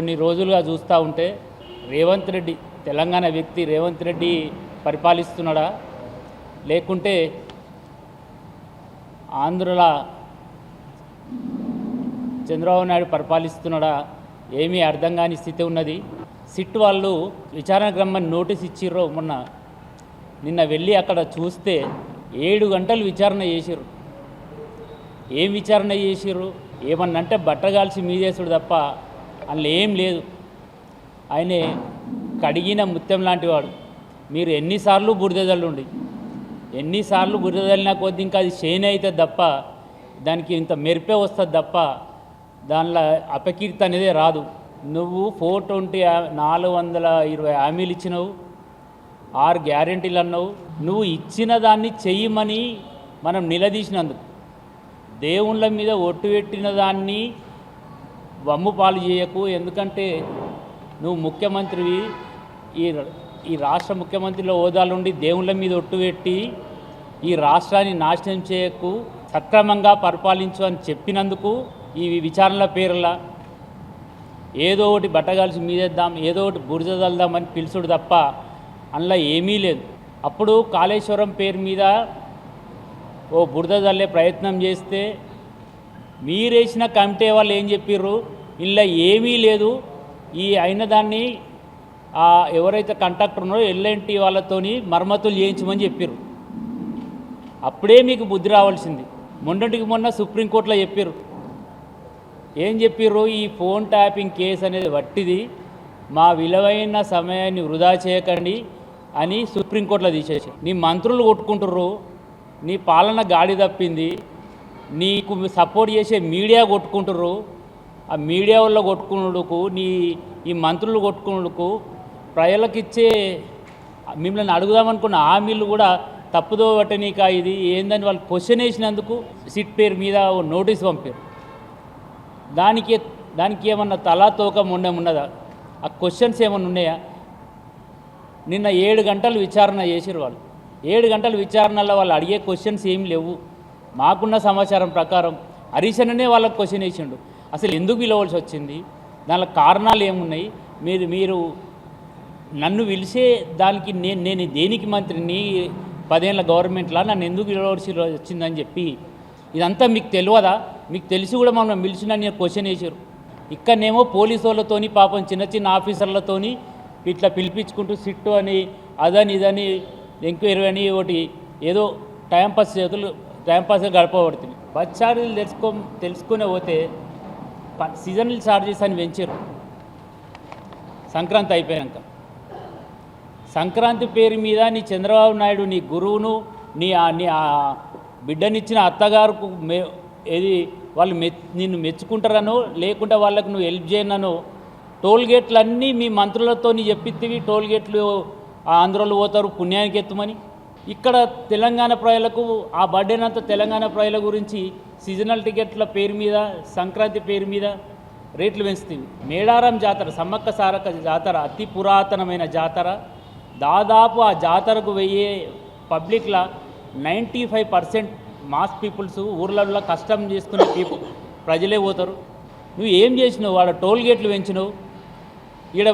కొన్ని రోజులుగా చూస్తూ ఉంటే రేవంత్ రెడ్డి తెలంగాణ వ్యక్తి రేవంత్ రెడ్డి పరిపాలిస్తున్నాడా లేకుంటే ఆంధ్రుల చంద్రబాబు నాయుడు పరిపాలిస్తున్నాడా ఏమీ అర్థం కాని స్థితి ఉన్నది. సిట్ వాళ్ళు విచారణ రమ్మని నోటీస్ ఇచ్చిర్రో మొన్న నిన్న వెళ్ళి అక్కడ చూస్తే 7 గంటలు విచారణ చేసిర్రు. ఏం విచారణ చేసిర్రు? ఏమన్నంటే బట్టగాల్చి మీదేసుడు తప్ప అందులో ఏం లేదు. ఆయనే కడిగిన ముత్యం లాంటి వాడు. మీరు ఎన్నిసార్లు బురదజల్లుండి ఎన్నిసార్లు బురదజల్లినా కొద్ది ఇంకా అది షేన్ అవుతుంది తప్ప దానికి ఇంత మెరిపే వస్తుంది తప్ప దానిలో అపకీర్తి అనేదే రాదు. నువ్వు 420 హామీలు ఇచ్చినావు, 6 గ్యారెంటీలు అన్నావు. నువ్వు ఇచ్చిన దాన్ని చెయ్యమని మనం నిలదీసినందుకు దేవుళ్ళ మీద ఒట్టు పెట్టిన దాన్ని వమ్ము పాలు చేయకు. ఎందుకంటే నువ్వు ముఖ్యమంత్రివి, ఈ రాష్ట్ర ముఖ్యమంత్రిలో హోదాలుండి దేవుళ్ళ మీద ఒట్టు పెట్టి ఈ రాష్ట్రాన్ని నాశనం చేయకు, సక్రమంగా పరిపాలించు అని చెప్పినందుకు ఈ విచారణల పేర్ల ఏదో ఒకటి బట్టగాల్సి మీదేద్దాం, ఏదో ఒకటి బురదల్దామని పిలుచుడు తప్ప అందులో ఏమీ లేదు. అప్పుడు కాళేశ్వరం పేరు మీద ఓ బురద చల్లే ప్రయత్నం చేస్తే మీరేసిన కమిటీ వాళ్ళు ఏం చెప్పిర్రు? ఇలా ఏమీ లేదు, ఈ అయిన దాన్ని ఎవరైతే కాంట్రాక్టర్ ఉన్నారో ఎల్ఎన్టీ వాళ్ళతోని మరమ్మతులు చేయించమని చెప్పారు. అప్పుడే మీకు బుద్ధి రావాల్సింది. మొన్నటికి మొన్న సుప్రీంకోర్టులో చెప్పారు. ఏం చెప్పారు? ఈ ఫోన్ ట్యాపింగ్ కేసు అనేది వట్టిది, మా విలువైన సమయాన్ని వృధా చేయకండి అని సుప్రీంకోర్టులో తీసేసారు. నీ మంత్రులు కొట్టుకుంటుర్రు, నీ పాలన గాడి తప్పింది, నీకు సపోర్ట్ చేసే మీడియా కొట్టుకుంటుర్రు. ఆ మీడియా వల్ల కొట్టుకున్నందుకు ఈ మంత్రులు కొట్టుకున్నందుకు ప్రజలకు ఇచ్చే మిమ్మల్ని అడుగుదామనుకున్న హామీలు కూడా తప్పుదో పట్టనీక ఇది ఏందని వాళ్ళు క్వశ్చన్ వేసినందుకు సిట్ పేరు మీద నోటీస్ పంపారు. దానికి ఏమన్నా తలా తోక ఉన్నదా? ఆ క్వశ్చన్స్ ఏమన్నా ఉన్నాయా? నిన్న 7 గంటలు విచారణ చేసిరు వాళ్ళు. 7 గంటల విచారణలో వాళ్ళు అడిగే క్వశ్చన్స్ ఏం లేవు. మాకున్న సమాచారం ప్రకారం హరీశన్నే వాళ్ళకి క్వశ్చన్ వేసిండు. అసలు ఎందుకు పిలవాల్సి వచ్చింది, దానికి కారణాలు ఏమున్నాయి, మీరు నన్ను పిలిచే దానికి నేను దేనికి మంత్రిని 10 ఏళ్ళ గవర్నమెంట్లో నన్ను ఎందుకు పిలవాల్సి వచ్చిందని చెప్పి ఇదంతా మీకు తెలియదా? మీకు తెలిసి కూడా మనం పిలిచిన నేను క్వశ్చన్ వేసారు. ఇక్కడనేమో పోలీసు వాళ్ళతోని పాపం చిన్న ఆఫీసర్లతోని ఇట్లా పిలిపించుకుంటూ సిట్టు అని అదని ఇదని ఎంక్వైరీ అని ఒకటి ఏదో టైంపాస్గా గడపబడుతుంది. బస్ ఛార్జీలు తెలుసుకునే పోతే సీజనల్ ఛార్జెస్ అని పెంచారు సంక్రాంతి అయిపోయాక. సంక్రాంతి పేరు మీద నీ చంద్రబాబు నాయుడు నీ గురువును నీ బిడ్డనిచ్చిన అత్తగారుకు వాళ్ళు నిన్ను మెచ్చుకుంటారనో లేకుంటే వాళ్ళకు నువ్వు హెల్ప్ చేయనో టోల్గేట్లన్నీ మీ మంత్రులతో చెప్పిత్తివి. టోల్గేట్లు ఆంధ్రలో పోతారు పుణ్యానికి ఎత్తుమని. ఇక్కడ తెలంగాణ ప్రజలకు ఆ బర్త్డేనంతా తెలంగాణ ప్రజల గురించి సీజనల్ టికెట్ల పేరు మీద సంక్రాంతి పేరు మీద రేట్లు పెంచుతుంది. మేడారం జాతర, సమ్మక్క సారక్క జాతర అతి పురాతనమైన జాతర. దాదాపు ఆ జాతరకు వెయ్యే పబ్లిక్ల 95% మాస్ పీపుల్స్ ఊర్లలో కష్టం చేసుకునే ప్రజలే పోతారు. నువ్వు ఏం చేసినావు? వాడు టోల్ గేట్లు పెంచినావు. ఈడ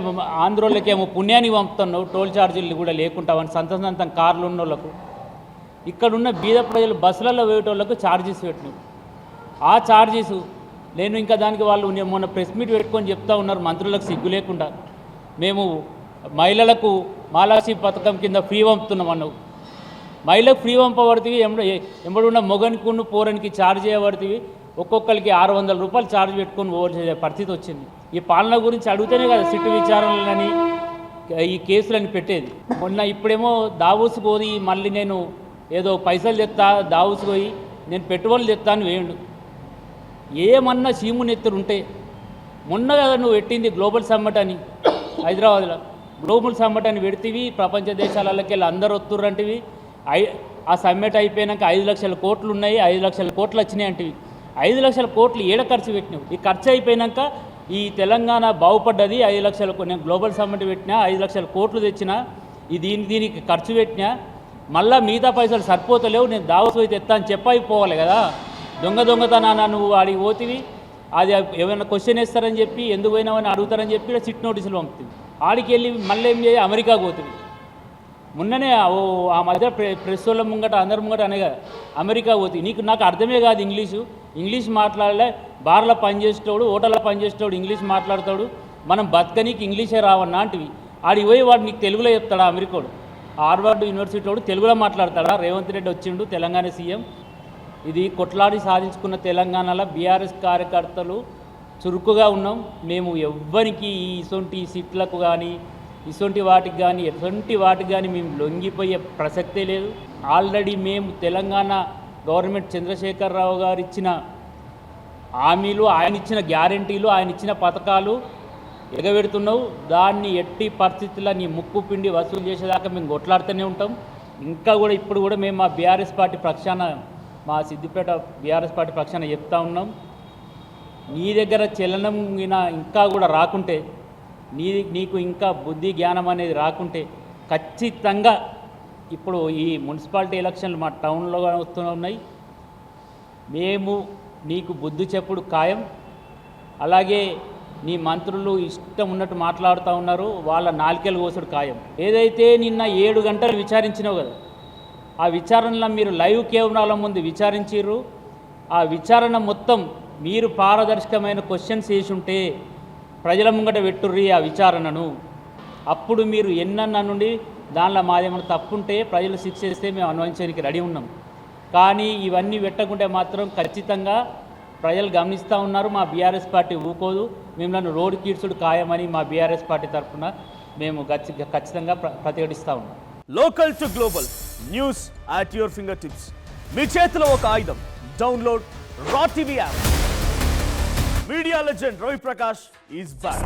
ఆంధ్రోళ్ళకేమో పుణ్యానికి పంపుతున్నావు, టోల్ ఛార్జీలు కూడా లేకుంటావని సంతం కార్లు ఉన్న వాళ్ళకు. ఇక్కడున్న బీద ప్రజలు బస్సులలో పోయేటోళ్ళకు ఛార్జెస్ పెట్టినావు. ఆ ఛార్జెస్ నేను ఇంకా దానికి వాళ్ళు మొన్న ప్రెస్ మీట్ పెట్టుకొని చెప్తా ఉన్నారు మంత్రులకు సిగ్గు లేకుండా. మేము మహిళలకు మాలాసి పథకం కింద ఫ్రీ పంపుతున్నాం అన్నావు. మహిళకు ఫ్రీ పంపబడుతుంది, ఎంబడున్న మొగనికి పోరనికి ఛార్జ్ చేయబడుతుంది. ఒక్కొక్కరికి 600 రూపాయలు ఛార్జ్ పెట్టుకొని పోవాల్సిన పరిస్థితి వచ్చింది. ఈ పాలన గురించి అడిగితేనే కదా సిట్టు విచారణలని ఈ కేసులని పెట్టేది. మొన్న ఇప్పుడేమో దావూసు పోయి మళ్ళీ నేను ఏదో పైసలు తెస్తా దావూసు పోయి నేను పెట్టుబడులు తెస్తాను వేయండు. ఏమన్నా చీమునెత్తులు ఉంటే మొన్న కదా నువ్వు పెట్టింది గ్లోబల్ సమ్మిట్ అని హైదరాబాద్లో. గ్లోబల్ సమ్మిట్ అని పెడితేవి ప్రపంచ దేశాలకి వెళ్ళి అందరు వస్తుర్రంటివి. ఆ సమ్మిట్ అయిపోయాక 5 లక్షల కోట్లు ఉన్నాయి, 5 లక్షల కోట్లు వచ్చినాయి అంటివి. 5 లక్షల కోట్లు ఏడ ఖర్చు పెట్టినావు? ఈ ఖర్చు అయిపోయాక ఈ తెలంగాణ బాగుపడ్డది 5 లక్షల. నేను గ్లోబల్ సమ్మిట్ పెట్టినా 5 లక్షల కోట్లు తెచ్చినా దీనికి ఖర్చు పెట్టినా మళ్ళీ మిగతా పైసలు సరిపోతలేవు, నేను దావోస్ పోయి తెస్తా అని చెప్పైపోవాలి కదా. దొంగతనాన నువ్వు ఆడికి పోతివి. అది ఏమైనా క్వశ్చన్ వేస్తారని చెప్పి ఎందుకు పోయినామని అడుగుతారని చెప్పి సిట్ నోటీసులు పంపుతుంది. ఆడికి వెళ్ళి మళ్ళీ ఏం చేయాలి, అమెరికాకు పోతుంది. మొన్ననే ఆ మధ్య ప్రెస్ వాళ్ళ ముంగట అందరి ముంగట అనగా అమెరికా పోతుంది. నాకు అర్థమే కాదు ఇంగ్లీష్ మాట్లాడలే. బార్లో పనిచేసేటోడు, హోటల్లో పనిచేసేటోడు ఇంగ్లీష్ మాట్లాడతాడు, మనం బతకనీకి ఇంగ్లీషే రావన్నా అంటివి. ఆడికి పోయి వాడు నీకు తెలుగులో చెప్తాడా? అమెరికాడు హార్వర్డ్ యూనివర్సిటీ వాడు తెలుగులో మాట్లాడతాడా? రేవంత్ రెడ్డి వచ్చిండు తెలంగాణ సీఎం. ఇది కొట్లాడి సాధించుకున్న తెలంగాణలో బీఆర్ఎస్ కార్యకర్తలు చురుకుగా ఉన్నాం. మేము ఎవ్వరికి ఇటువంటి సీట్లకు కానీ ఇటువంటి వాటికి కానీ మేము లొంగిపోయే ప్రసక్తే లేదు. ఆల్రెడీ మేము తెలంగాణ గవర్నమెంట్ చంద్రశేఖరరావు గారు ఇచ్చిన హామీలు, ఆయన ఇచ్చిన గ్యారంటీలు, ఆయన ఇచ్చిన పథకాలు ఎగబెడుతున్నావు. దాన్ని ఎట్టి పరిస్థితుల్లో నీ ముక్కు పిండి వసూలు చేసేదాకా మేము కొట్లాడుతూనే ఉంటాం. ఇంకా కూడా ఇప్పుడు కూడా మేము మా బీఆర్ఎస్ పార్టీ పక్షాన, మా సిద్దిపేట బీఆర్ఎస్ పార్టీ పక్షాన చెప్తా ఉన్నాం. నీ దగ్గర చలనం ఇంకా కూడా రాకుంటే, నీకు ఇంకా బుద్ధి జ్ఞానం అనేది రాకుంటే ఖచ్చితంగా ఇప్పుడు ఈ మున్సిపాలిటీ ఎలక్షన్లు మా టౌన్లో వస్తూ ఉన్నాయి. మేము నీకు బుద్ధి చెప్పుడు ఖాయం. అలాగే నీ మంత్రులు ఇష్టం ఉన్నట్టు మాట్లాడుతూ ఉన్నారు, వాళ్ళ నాలుకలు కోసుడు ఖాయం. ఏదైతే నిన్న 7 గంటలు విచారించినావు కదా, ఆ విచారణలో మీరు లైవ్ కెమెరాల ముందు విచారించారు. ఆ విచారణ మొత్తం మీరు పారదర్శకమైన క్వశ్చన్స్ వేసి ఉంటే ప్రజల ముంగట పెట్టుర్రి ఆ విచారణను. అప్పుడు మీరు ఎన్నన్నా నుండి దానిలో మాదేమన్నా తప్పుంటే ప్రజలు శిక్ష చేస్తే మేము అనుభవించడానికి రెడీ ఉన్నాం. కానీ ఇవన్నీ పెట్టకుంటే మాత్రం ఖచ్చితంగా ప్రజలు గమనిస్తూ ఉన్నారు. మా బీఆర్ఎస్ పార్టీ ఊకోదు. మిమ్మల్ని రోడ్డు కీడ్చుడు ఖాయమని మా బీఆర్ఎస్ పార్టీ తరఫున మేము ఖచ్చితంగా ప్రతిఘటిస్తూ ఉన్నాం. Local to global news at your finger tips. మీ చేతిలో ఒక ఆయుధం. Download Raw TV app. Media legend Ravi Prakash is back.